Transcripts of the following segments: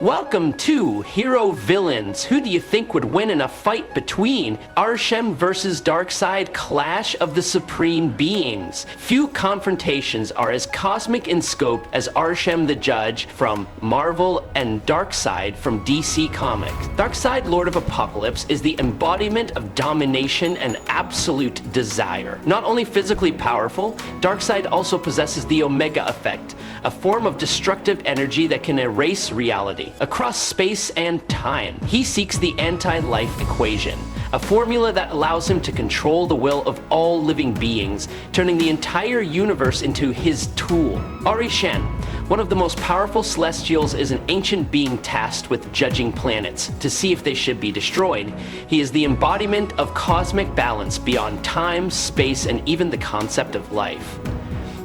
Welcome to Hero Villains. Who do you think would win in a fight between Arishem versus Darkseid Clash of the Supreme Beings? Few confrontations are as cosmic in scope as Arishem the Judge from Marvel and Darkseid from DC Comics. Darkseid, Lord of Apokolips, is the embodiment of domination and absolute desire. Not only physically powerful, Darkseid also possesses the Omega Effect, a form of destructive energy that can erase reality across space and time. He seeks the anti-life equation, a formula that allows him to control the will of all living beings, turning the entire universe into his tool. Arishem, one of the most powerful celestials, is an ancient being tasked with judging planets to see if they should be destroyed. He is the embodiment of cosmic balance beyond time, space, and even the concept of life.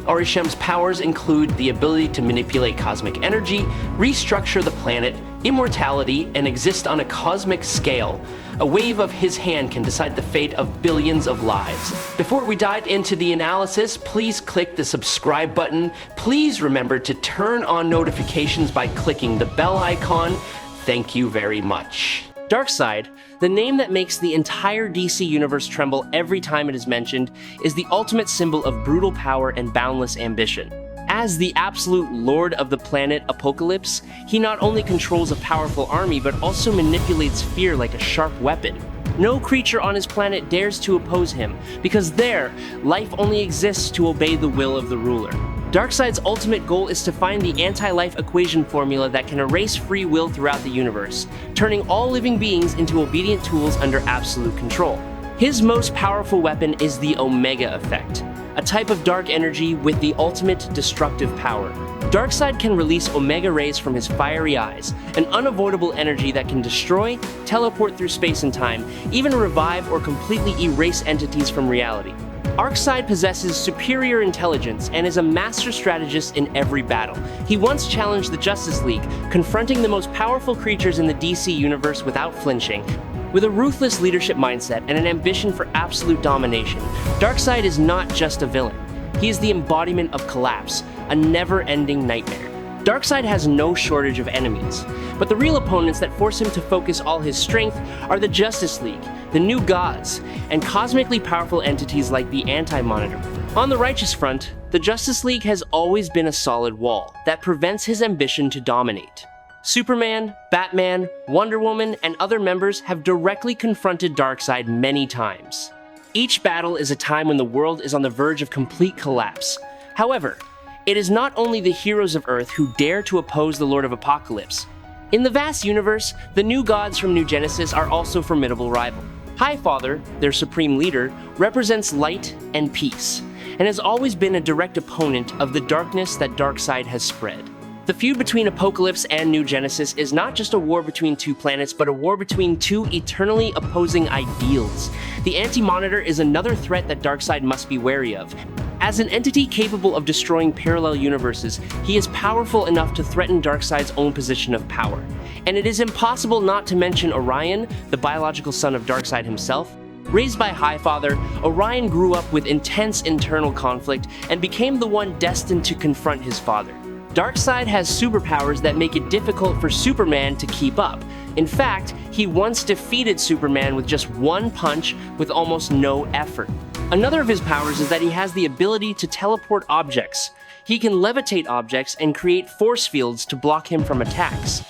Arishem's powers include the ability to manipulate cosmic energy, restructure the planet, immortality, and exist on a cosmic scale. A wave of his hand can decide the fate of billions of lives. Before we dive into the analysis, please click the subscribe button. Please remember to turn on notifications by clicking the bell icon. Thank you very much. Darkseid, the name that makes the entire DC universe tremble every time it is mentioned, is the ultimate symbol of brutal power and boundless ambition. As the absolute lord of the planet Apokolips, he not only controls a powerful army but also manipulates fear like a sharp weapon. No creature on his planet dares to oppose him, because there, life only exists to obey the will of the ruler. Darkseid's ultimate goal is to find the anti-life equation formula that can erase free will throughout the universe, turning all living beings into obedient tools under absolute control. His most powerful weapon is the Omega Effect, a type of dark energy with the ultimate destructive power. Darkseid can release Omega rays from his fiery eyes, an unavoidable energy that can destroy, teleport through space and time, even revive or completely erase entities from reality. Darkseid possesses superior intelligence and is a master strategist in every battle. He once challenged the Justice League, confronting the most powerful creatures in the DC universe without flinching. With a ruthless leadership mindset and an ambition for absolute domination, Darkseid is not just a villain. He is the embodiment of collapse, a never-ending nightmare. Darkseid has no shortage of enemies, but the real opponents that force him to focus all his strength are the Justice League, the New Gods, and cosmically powerful entities like the Anti-Monitor. On the righteous front, the Justice League has always been a solid wall that prevents his ambition to dominate. Superman, Batman, Wonder Woman, and other members have directly confronted Darkseid many times. Each battle is a time when the world is on the verge of complete collapse. However, it is not only the heroes of Earth who dare to oppose the Lord of Apokolips. In the vast universe, the New Gods from New Genesis are also formidable rival. Highfather, their supreme leader, represents light and peace, and has always been a direct opponent of the darkness that Darkseid has spread. The feud between Apokolips and New Genesis is not just a war between two planets, but a war between two eternally opposing ideals. The Anti-Monitor is another threat that Darkseid must be wary of. As an entity capable of destroying parallel universes, he is powerful enough to threaten Darkseid's own position of power. And it is impossible not to mention Orion, the biological son of Darkseid himself. Raised by Highfather, Orion grew up with intense internal conflict and became the one destined to confront his father. Darkseid has superpowers that make it difficult for Superman to keep up. In fact, he once defeated Superman with just one punch with almost no effort. Another of his powers is that he has the ability to teleport objects. He can levitate objects and create force fields to block him from attacks.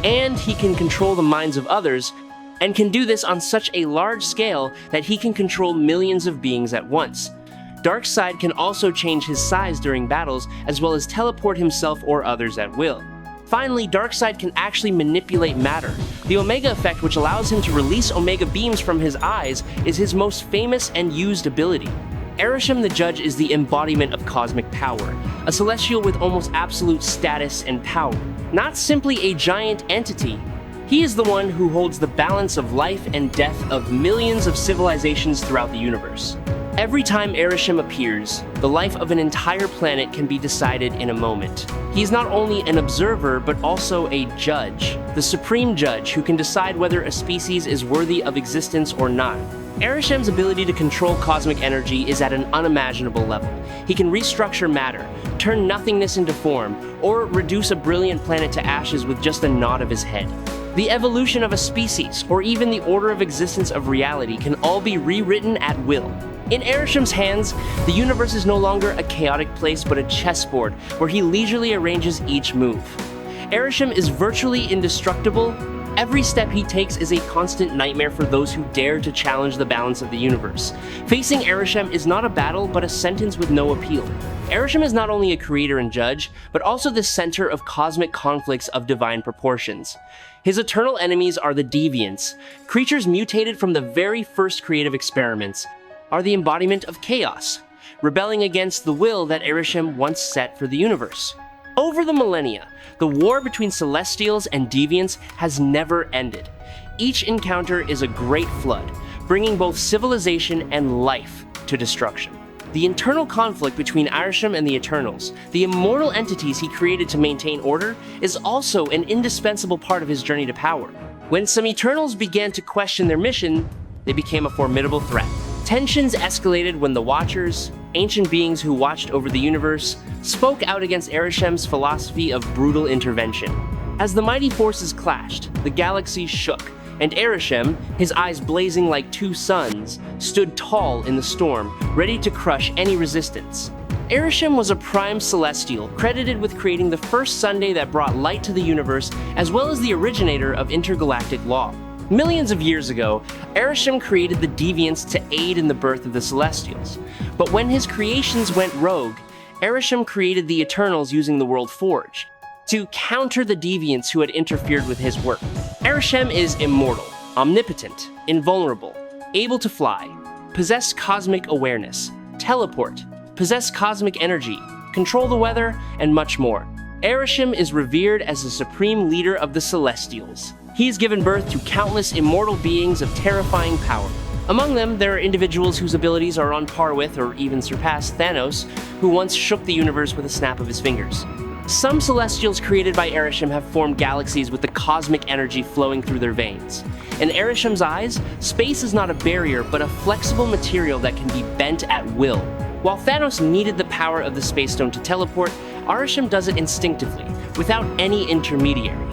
And he can control the minds of others, and can do this on such a large scale that he can control millions of beings at once. Darkseid can also change his size during battles, as well as teleport himself or others at will. Finally, Darkseid can actually manipulate matter. The Omega Effect, which allows him to release Omega beams from his eyes, is his most famous and used ability. Arishem the Judge is the embodiment of cosmic power, a celestial with almost absolute status and power. Not simply a giant entity, he is the one who holds the balance of life and death of millions of civilizations throughout the universe. Every time Arishem appears, the life of an entire planet can be decided in a moment. He is not only an observer, but also a judge, the supreme judge who can decide whether a species is worthy of existence or not. Arishem's ability to control cosmic energy is at an unimaginable level. He can restructure matter, turn nothingness into form, or reduce a brilliant planet to ashes with just a nod of his head. The evolution of a species, or even the order of existence of reality, can all be rewritten at will. In Arishem's hands, the universe is no longer a chaotic place but a chessboard where he leisurely arranges each move. Arishem is virtually indestructible. Every step he takes is a constant nightmare for those who dare to challenge the balance of the universe. Facing Arishem is not a battle, but a sentence with no appeal. Arishem is not only a creator and judge, but also the center of cosmic conflicts of divine proportions. His eternal enemies are the deviants. Creatures mutated from the very first creative experiments are the embodiment of chaos, rebelling against the will that Arishem once set for the universe. Over the millennia, the war between Celestials and Deviants has never ended. Each encounter is a great flood, bringing both civilization and life to destruction. The internal conflict between Arishem and the Eternals, the immortal entities he created to maintain order, is also an indispensable part of his journey to power. When some Eternals began to question their mission, they became a formidable threat. Tensions escalated when the Watchers, ancient beings who watched over the universe, spoke out against Arishem's philosophy of brutal intervention. As the mighty forces clashed, the galaxy shook, and Arishem, his eyes blazing like two suns, stood tall in the storm, ready to crush any resistance. Arishem was a prime celestial, credited with creating the first Sunday that brought light to the universe, as well as the originator of intergalactic law. Millions of years ago, Arishem created the Deviants to aid in the birth of the Celestials. But when his creations went rogue, Arishem created the Eternals using the World Forge to counter the Deviants who had interfered with his work. Arishem is immortal, omnipotent, invulnerable, able to fly, possess cosmic awareness, teleport, possess cosmic energy, control the weather, and much more. Arishem is revered as the supreme leader of the Celestials. He has given birth to countless immortal beings of terrifying power. Among them, there are individuals whose abilities are on par with or even surpass Thanos, who once shook the universe with a snap of his fingers. Some Celestials created by Arishem have formed galaxies with the cosmic energy flowing through their veins. In Arishem's eyes, space is not a barrier, but a flexible material that can be bent at will. While Thanos needed the power of the Space Stone to teleport, Arishem does it instinctively, without any intermediary.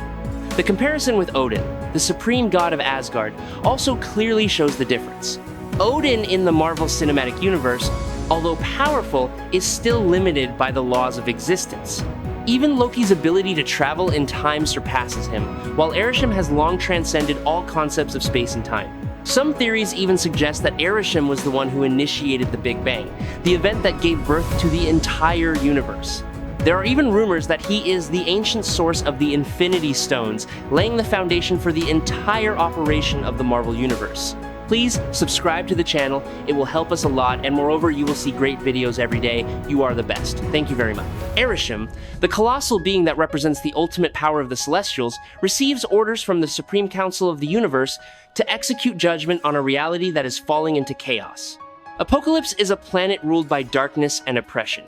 The comparison with Odin, the supreme god of Asgard, also clearly shows the difference. Odin in the Marvel Cinematic Universe, although powerful, is still limited by the laws of existence. Even Loki's ability to travel in time surpasses him, while Arishem has long transcended all concepts of space and time. Some theories even suggest that Arishem was the one who initiated the Big Bang, the event that gave birth to the entire universe. There are even rumors that he is the ancient source of the Infinity Stones, laying the foundation for the entire operation of the Marvel Universe. Please subscribe to the channel, it will help us a lot, and moreover, you will see great videos every day. You are the best. Thank you very much. Arishem, the colossal being that represents the ultimate power of the Celestials, receives orders from the Supreme Council of the Universe to execute judgment on a reality that is falling into chaos. Apokolips is a planet ruled by darkness and oppression.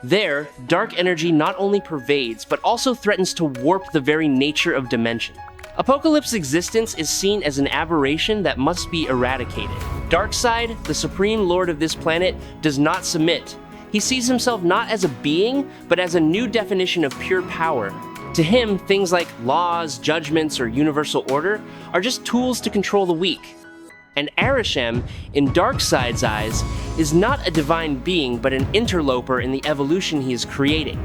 There, dark energy not only pervades, but also threatens to warp the very nature of dimension. Apokolips' existence is seen as an aberration that must be eradicated. Darkseid, the supreme lord of this planet, does not submit. He sees himself not as a being, but as a new definition of pure power. To him, things like laws, judgments, or universal order are just tools to control the weak. And Arishem, in Darkseid's eyes, is not a divine being, but an interloper in the evolution he is creating.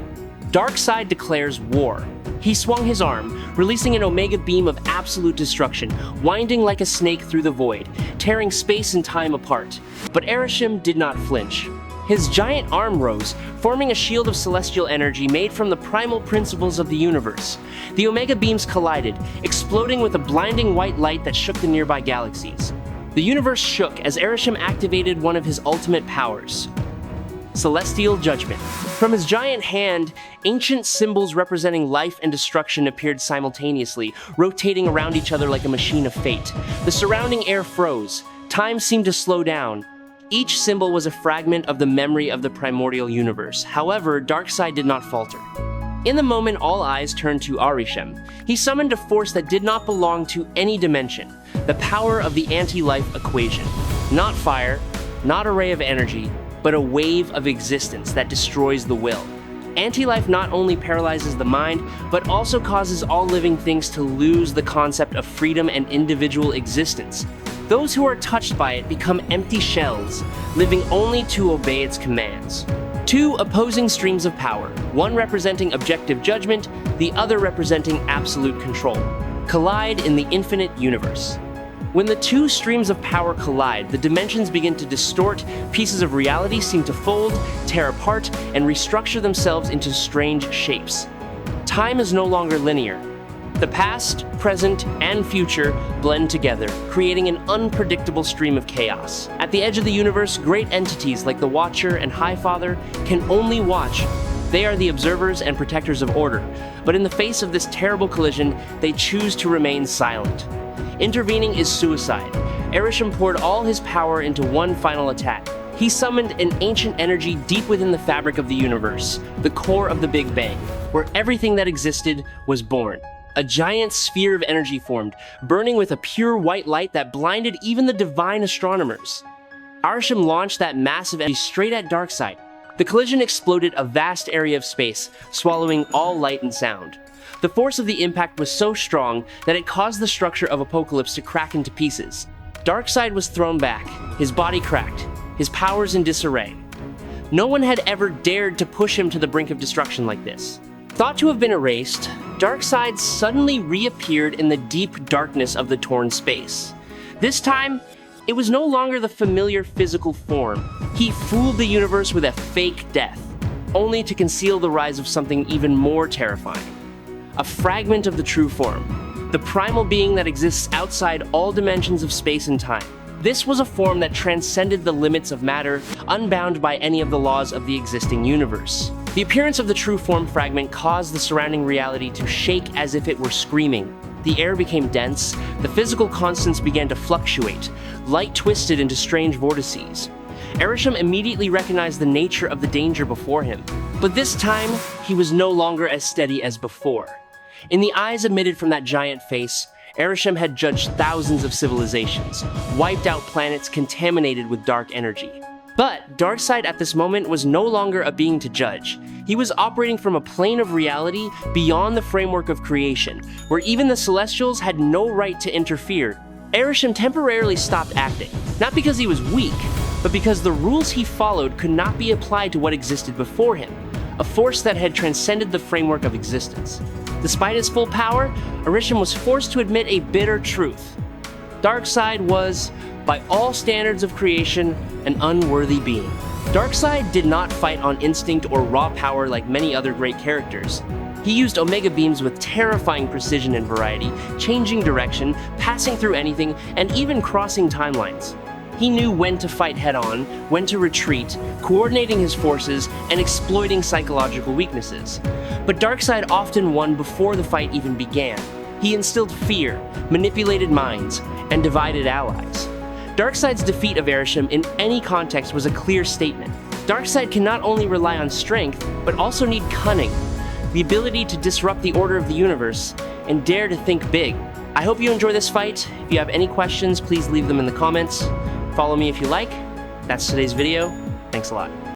Darkseid declares war. He swung his arm, releasing an omega beam of absolute destruction, winding like a snake through the void, tearing space and time apart. But Arishem did not flinch. His giant arm rose, forming a shield of celestial energy made from the primal principles of the universe. The omega beams collided, exploding with a blinding white light that shook the nearby galaxies. The universe shook as Arishem activated one of his ultimate powers, Celestial Judgment. From his giant hand, ancient symbols representing life and destruction appeared simultaneously, rotating around each other like a machine of fate. The surrounding air froze. Time seemed to slow down. Each symbol was a fragment of the memory of the primordial universe. However, Darkseid did not falter. In the moment, all eyes turned to Arishem. He summoned a force that did not belong to any dimension, the power of the anti-life equation. Not fire, not a ray of energy, but a wave of existence that destroys the will. Anti-life not only paralyzes the mind, but also causes all living things to lose the concept of freedom and individual existence. Those who are touched by it become empty shells, living only to obey its commands. Two opposing streams of power, one representing objective judgment, the other representing absolute control, collide in the infinite universe. When the two streams of power collide, the dimensions begin to distort, pieces of reality seem to fold, tear apart, and restructure themselves into strange shapes. Time is no longer linear. The past, present, and future blend together, creating an unpredictable stream of chaos. At the edge of the universe, great entities like the Watcher and Highfather can only watch. They are the observers and protectors of order, but in the face of this terrible collision, they choose to remain silent. Intervening is suicide. Arishem poured all his power into one final attack. He summoned an ancient energy deep within the fabric of the universe, the core of the Big Bang, where everything that existed was born. A giant sphere of energy formed, burning with a pure white light that blinded even the divine astronomers. Arishem launched that massive energy straight at Darkseid. The collision exploded a vast area of space, swallowing all light and sound. The force of the impact was so strong that it caused the structure of Apokolips to crack into pieces. Darkseid was thrown back, his body cracked, his powers in disarray. No one had ever dared to push him to the brink of destruction like this. Thought to have been erased, Darkseid suddenly reappeared in the deep darkness of the torn space. This time, it was no longer the familiar physical form. He fooled the universe with a fake death, only to conceal the rise of something even more terrifying. A fragment of the true form, the primal being that exists outside all dimensions of space and time. This was a form that transcended the limits of matter, unbound by any of the laws of the existing universe. The appearance of the true form fragment caused the surrounding reality to shake as if it were screaming. The air became dense, the physical constants began to fluctuate, light twisted into strange vortices. Arishem immediately recognized the nature of the danger before him, but this time, he was no longer as steady as before. In the eyes emitted from that giant face, Arishem had judged thousands of civilizations, wiped out planets contaminated with dark energy. But Darkseid at this moment was no longer a being to judge. He was operating from a plane of reality beyond the framework of creation, where even the Celestials had no right to interfere. Arishem temporarily stopped acting, not because he was weak, but because the rules he followed could not be applied to what existed before him, a force that had transcended the framework of existence. Despite his full power, Arishem was forced to admit a bitter truth. Darkseid was, by all standards of creation, an unworthy being. Darkseid did not fight on instinct or raw power like many other great characters. He used Omega Beams with terrifying precision and variety, changing direction, passing through anything, and even crossing timelines. He knew when to fight head-on, when to retreat, coordinating his forces, and exploiting psychological weaknesses. But Darkseid often won before the fight even began. He instilled fear, manipulated minds, and divided allies. Darkseid's defeat of Arishem in any context was a clear statement. Darkseid can not only rely on strength, but also need cunning, the ability to disrupt the order of the universe, and dare to think big. I hope you enjoy this fight. If you have any questions, please leave them in the comments. Follow me if you like. That's today's video. Thanks a lot.